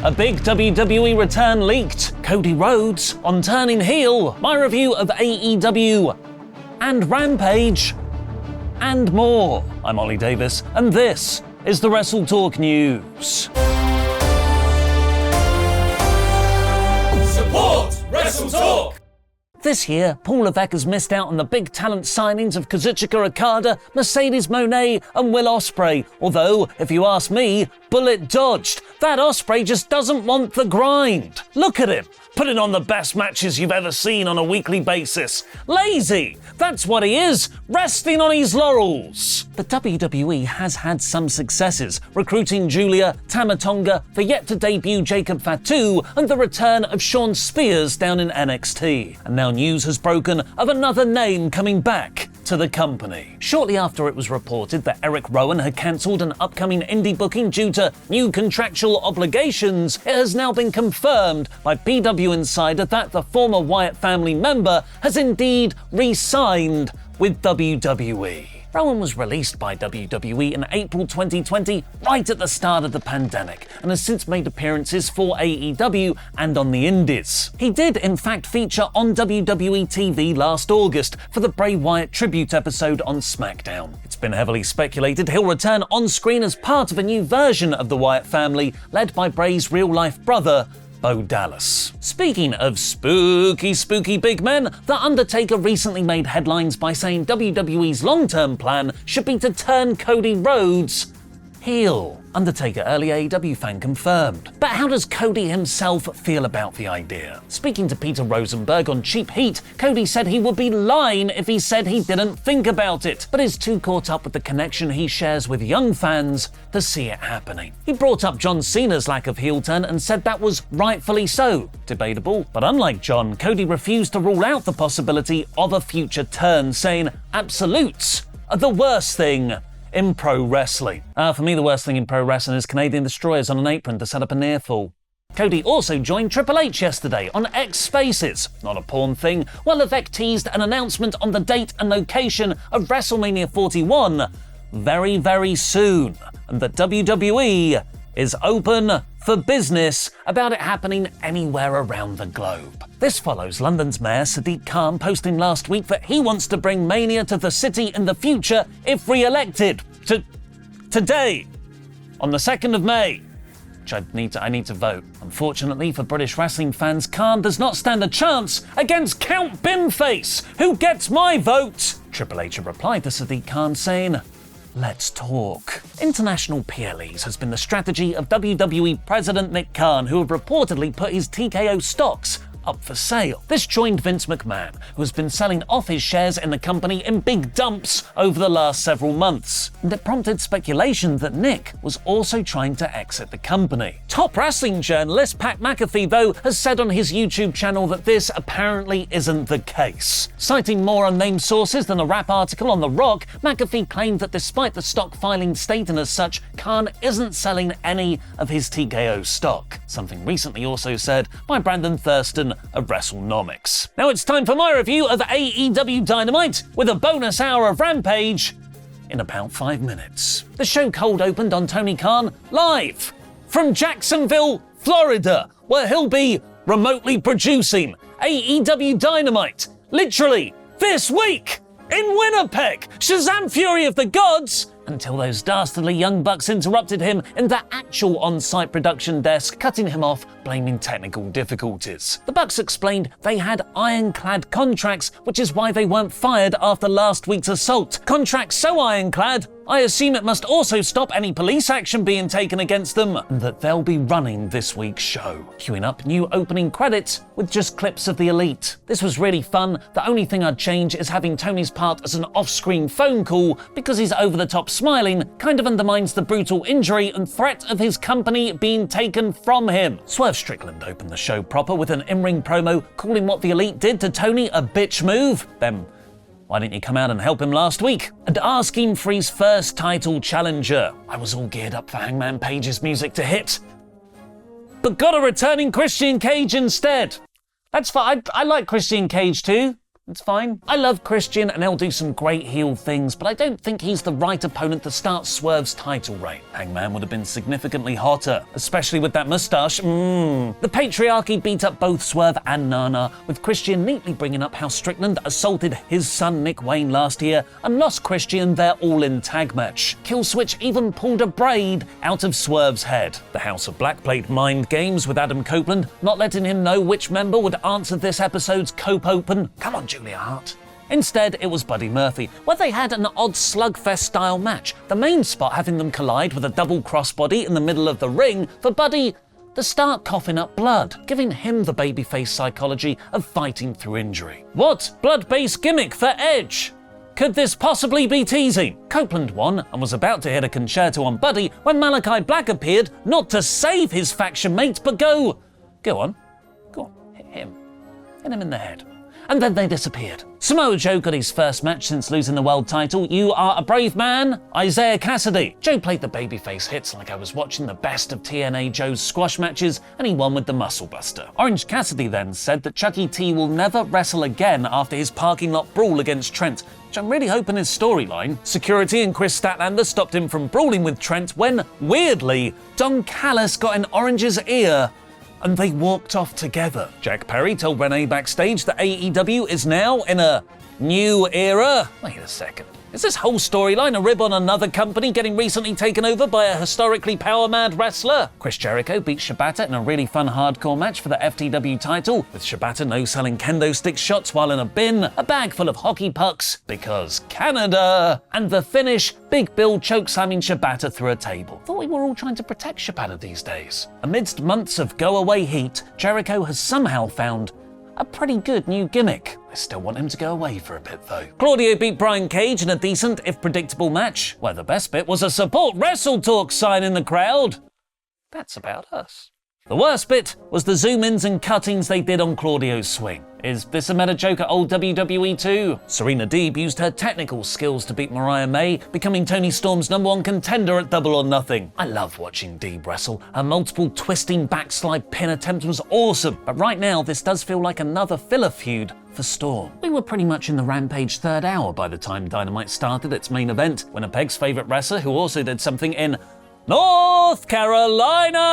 a big WWE Return Leaked, Cody Rhodes on turning heel, my review of AEW and Rampage, and more. I'm Ollie Davis, and this is the WrestleTalk News. Support WrestleTalk! This year, Paul Levesque has missed out on the big talent signings of Kazuchika Okada, Mercedes Moné and Will Ospreay. Although, if you ask me, bullet dodged. That Ospreay just doesn't want the grind. Look at him, putting on the best matches you've ever seen on a weekly basis. Lazy, that's what he is, resting on his laurels. The WWE has had some successes, recruiting Julia Tama Tonga for yet-to-debut Jacob Fatu and the return of Shawn Spears down in NXT. And now news has broken of another name coming back to the company. Shortly after it was reported that Eric Rowan had cancelled an upcoming indie booking due to new contractual obligations, it has now been confirmed by PW Insider that the former Wyatt family member has indeed re-signed with WWE. Rowan was released by WWE in April 2020, right at the start of the pandemic, and has since made appearances for AEW and on the Indies. He did, in fact, feature on WWE TV last August for the Bray Wyatt tribute episode on SmackDown. It's been heavily speculated he'll return on screen as part of a new version of the Wyatt family, led by Bray's real-life brother, Bo Dallas. Speaking of spooky big men, The Undertaker recently made headlines by saying WWE's long-term plan should be to turn Cody Rhodes heel. Undertaker, early AEW fan, confirmed. But how does Cody himself feel about the idea? Speaking to Peter Rosenberg on Cheap Heat, Cody said he would be lying if he said he didn't think about it, but is too caught up with the connection he shares with young fans to see it happening. He brought up John Cena's lack of heel turn and said that was rightfully so. Debatable, but unlike John, Cody refused to rule out the possibility of a future turn, saying absolutes are the worst thing in pro wrestling. For me, the worst thing in pro wrestling is Canadian destroyers on an apron to set up a near fall. Cody also joined Triple H yesterday on X Spaces, not a porn thing, while Levesque teased an announcement on the date and location of WrestleMania 41 very, very soon, and that WWE is open for business about it happening anywhere around the globe. This follows London's Mayor Sadiq Khan posting last week that he wants to bring Mania to the city in the future if re-elected. Today, on the 2nd of May, which I need to vote. Unfortunately for British wrestling fans, Khan does not stand a chance against Count Bimface, who gets my vote. Triple H replied to Sadiq Khan saying, "Let's talk." International PLEs has been the strategy of WWE President Nick Khan, who have reportedly put his TKO stocks up for sale. This joined Vince McMahon, who has been selling off his shares in the company in big dumps over the last several months. And it prompted speculation that Nick was also trying to exit the company. Top wrestling journalist Pat McAfee, though, has said on his YouTube channel that this apparently isn't the case. Citing more unnamed sources than a rap article on The Rock, McAfee claimed that despite the stock filing stating as such, Khan isn't selling any of his TKO stock. Something recently also said by Brandon Thurston of WrestleNomics. Now it's time for my review of AEW Dynamite, with a bonus hour of Rampage in about 5 minutes. The show cold opened on Tony Khan live from Jacksonville, Florida, where he'll be remotely producing AEW Dynamite, literally this week in Winnipeg. Shazam Fury of the Gods! Until those dastardly young bucks interrupted him in the actual on-site production desk, cutting him off, blaming technical difficulties. The Bucks explained they had ironclad contracts, which is why they weren't fired after last week's assault. Contracts so ironclad, I assume it must also stop any police action being taken against them, and that they'll be running this week's show. Queuing up new opening credits with just clips of the Elite. This was really fun. The only thing I'd change is having Tony's part as an off-screen phone call, because he's over-the-top smiling kind of undermines the brutal injury and threat of his company being taken from him. Swerve Strickland opened the show proper with an in-ring promo calling what the Elite did to Tony a bitch move. Then, why didn't you come out and help him last week? And asking for his first title challenger. I was all geared up for Hangman Page's music to hit, but got a returning Christian Cage instead. That's fine. I like Christian Cage too. It's fine. I love Christian and he'll do some great heel things, but I don't think he's the right opponent to start Swerve's title reign. Hangman would have been significantly hotter, especially with that mustache. The patriarchy beat up both Swerve and Nana, with Christian neatly bringing up how Strickland assaulted his son Nick Wayne last year and lost Christian their all-in tag match. Killswitch even pulled a braid out of Swerve's head. The House of Black played mind games with Adam Copeland, not letting him know which member would answer this episode's Cope Open. Come on, Julia Hart. Instead, it was Buddy Murphy, where they had an odd slugfest-style match, the main spot having them collide with a double crossbody in the middle of the ring for Buddy to start coughing up blood, giving him the babyface psychology of fighting through injury. What blood-based gimmick for Edge? Could this possibly be teasing? Copeland won and was about to hit a concerto on Buddy when Malachi Black appeared, not to save his faction mate, but go on, hit him in the head. And then they disappeared. Samoa Joe got his first match since losing the world title. You are a brave man, Isaiah Cassidy. Joe played the babyface hits like I was watching the best of TNA Joe's squash matches, and he won with the Muscle Buster. Orange Cassidy then said that Chucky T will never wrestle again after his parking lot brawl against Trent, which I'm really hoping is storyline. Security and Chris Statlander stopped him from brawling with Trent when, weirdly, Don Callis got in Orange's ear and they walked off together. Jack Perry told Renee backstage that AEW is now in a new era. Wait a second. Is this whole storyline a rib on another company getting recently taken over by a historically power-mad wrestler? Chris Jericho beat Shibata in a really fun hardcore match for the FTW title, with Shibata no-selling kendo stick shots while in a bin, a bag full of hockey pucks, because Canada, and the finish, Big Bill chokeslamming Shibata through a table. Thought we were all trying to protect Shibata these days. Amidst months of go-away heat, Jericho has somehow found a pretty good new gimmick. I still want him to go away for a bit though. Claudio beat Brian Cage in a decent, if predictable match, where the best bit was a support WrestleTalk sign in the crowd. That's about us. The worst bit was the zoom-ins and cuttings they did on Claudio's swing. Is this a meta joke at old WWE too? Serena Deeb used her technical skills to beat Mariah May, becoming Toni Storm's #1 contender at Double or Nothing. I love watching Deeb wrestle. Her multiple twisting backslide pin attempt was awesome, but right now this does feel like another filler feud for Storm. We were pretty much in the Rampage third hour by the time Dynamite started its main event, Winnipeg's favorite wrestler, who also did something in North Carolina,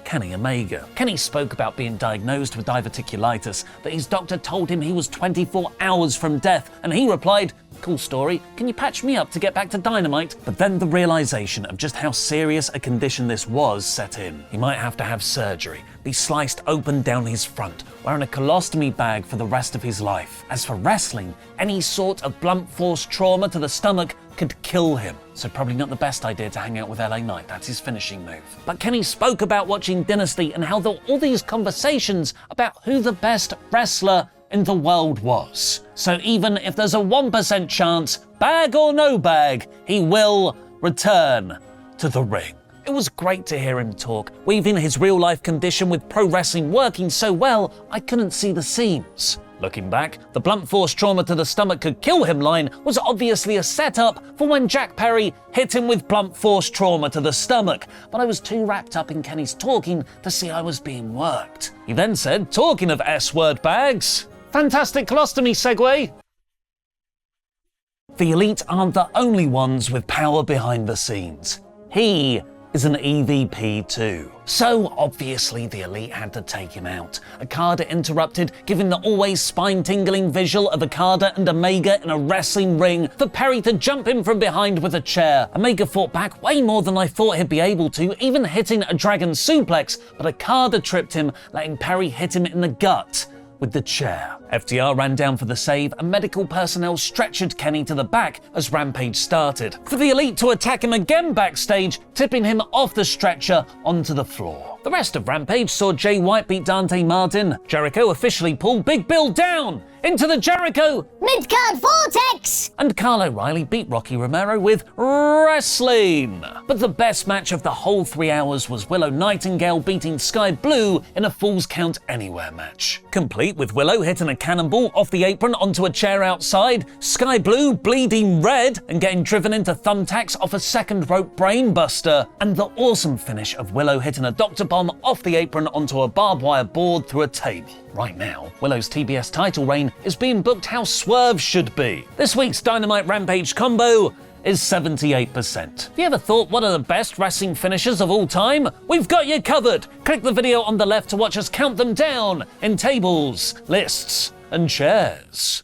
Kenny Omega. Kenny spoke about being diagnosed with diverticulitis, that his doctor told him he was 24 hours from death, and he replied, "Cool story, can you patch me up to get back to Dynamite?" But then the realization of just how serious a condition this was set in. He might have to have surgery, be sliced open down his front, wearing a colostomy bag for the rest of his life. As for wrestling, any sort of blunt force trauma to the stomach could kill him. So probably not the best idea to hang out with LA Knight, that's his finishing move. But Kenny spoke about watching Dynasty and how there were all these conversations about who the best wrestler in the world was. So even if there's a 1% chance, bag or no bag, he will return to the ring. It was great to hear him talk, weaving his real-life condition with pro wrestling working so well, I couldn't see the seams. Looking back, the blunt force trauma to the stomach could kill him line was obviously a setup for when Jack Perry hit him with blunt force trauma to the stomach, but I was too wrapped up in Kenny's talking to see I was being worked. He then said, talking of S-word bags, fantastic colostomy segue. The Elite aren't the only ones with power behind the scenes. He is an EVP too. So obviously the Elite had to take him out. Okada interrupted, giving the always spine-tingling visual of Okada and Omega in a wrestling ring for Perry to jump him from behind with a chair. Omega fought back way more than I thought he'd be able to, even hitting a dragon suplex, but Okada tripped him, letting Perry hit him in the gut with the chair. FTR ran down for the save, and medical personnel stretchered Kenny to the back as Rampage started, for the Elite to attack him again backstage, tipping him off the stretcher onto the floor. The rest of Rampage saw Jay White beat Dante Martin. Jericho officially pulled Big Bill down into the Jericho Midcard Vortex! And Kyle O'Reilly beat Rocky Romero with wrestling. But the best match of the whole 3 hours was Willow Nightingale beating Sky Blue in a Falls Count Anywhere match. Complete with Willow hitting a cannonball off the apron onto a chair outside, Sky Blue bleeding red and getting driven into thumbtacks off a second rope brainbuster, and the awesome finish of Willow hitting a Dr. bomb off the apron onto a barbed wire board through a table. Right now, Willow's TBS title reign is being booked how Swerve should be. This week's Dynamite Rampage combo is 78%. Have you ever thought what are the best wrestling finishers of all time? We've got you covered. Click the video on the left to watch us count them down in tables, lists, and chairs.